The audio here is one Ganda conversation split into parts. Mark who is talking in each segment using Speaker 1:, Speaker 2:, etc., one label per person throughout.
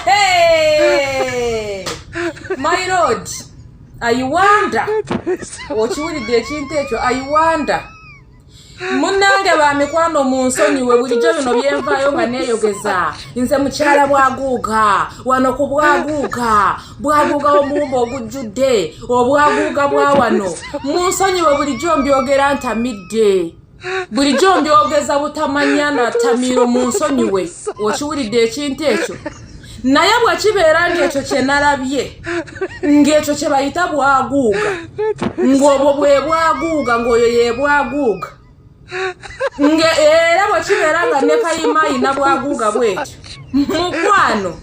Speaker 1: Hey! My lord, I wonder. Okiwulidde ekintu ekyo, I wonder. Munnange bamikwano mu nsonyiwe bulijjo bino byenvaayo nga neeyogeza. Nze mukyala Bwaguga, wano ku Bwaguga. Bwaguga omuwumba ogujjudde, Obwaguga bwa wano. Mu nsonyiwe bulijjo mbyogera ntamidde. Bulijjo mbyogeza butamanyana tamiiro mu nsonyiwe. Okiwulidde ekintu ekyo. Naye bwe kibeera ng'ekyo kye nalabye, ng'ekyo kye bayita Bwaguga, ng'obwo bwe Bwaguga, ng'oyo ye Bwaguga. Era bwe kibeera nga ne Kayima ayina Bwaguga bw'ekyo. Mukwano,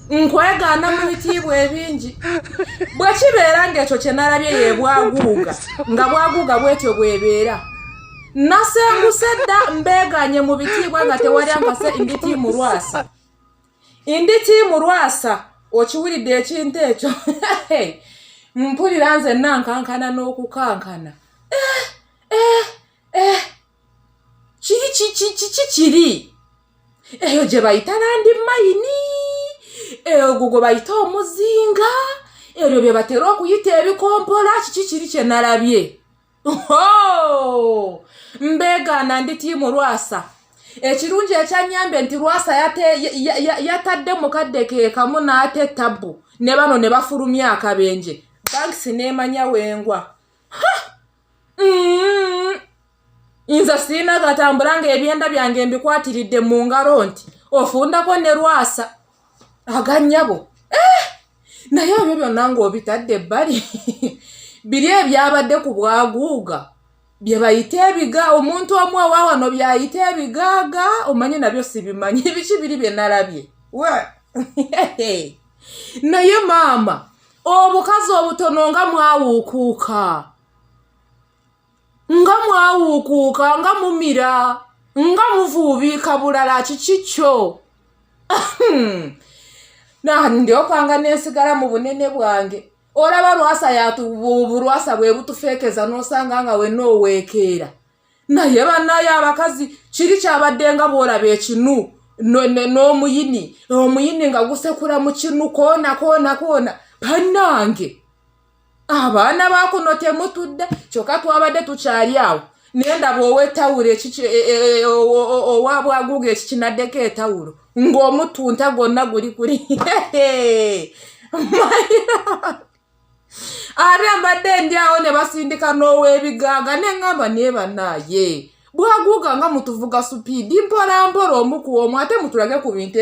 Speaker 1: nkwegaana mu bitiibwa ebingi. Bwe kibeera ng'ekyo kye nalabye ye Bwaguga, nga Bwaguga bw'etyo bw'ebeera. Nasenguse dda mbeeganye mu bitiibwa nga tewali ankase inditi mu Lwasa. Inditi mu Lwasa, okiwulidde ekintu ekyo. Mpulira nze nankankana n'okukankana. Kiri. Eyo gye bayita landi mayini. Eyo gwe bayita omuzinga. Ebyo bye batera okuyita ebikompola. Kiri kye nalabye. Mbeegaana nditi mu Lwasa. Ekirungi ekyanyambe nti Lwasa yatadde mukadde ke kamu n'ate tabu ne bano ne bafulumya akabenje. Banks n'emanya wengwa. Nze sirina gatambula ng'ebyenda byange mbikwatiridde mu ngalo nti ofundako ne Lwasa agannyabo. Naye ebyo byonna ng'obitadde ebbali. Biri ebyabadde ku Bwaguga bye bayita ebiga, omuntu omu wano byayita ebigaaga, omanye nabyo sibimanyi. Biki biri bye nalabye. Naye maama, obukazi obutono nga mwawuukuuka. Nga mwawuukuuka, nga mumira, nga muvuubiika bulala kikikyo. Ndyokanga nensigala mu bunene bwange. Olaba Lwasa Lwasa bwe butufeekeza n'osanga nga wenna oweekeera. Naye bannaye abakazi kiri kyabadde nga bw'olaba ekinu n'omuyini. Omuyini nga gusekula mu kinu koona. Bannange, abaana ba kuno temutudde. Kyokka twabadde tukyali awo. Naye ndaba ow'ettawulo owa Bwaguga ekikinaddeko ettawulo. Ng'omutunta gonna guli kuli. Ate mbadde ndi awo ne basindika n'ow'ebigaaga ne ngamba naye bannaye Bwaguga nga mutuvuga supiidi mpola omu ku omu ate mutulage ku bintu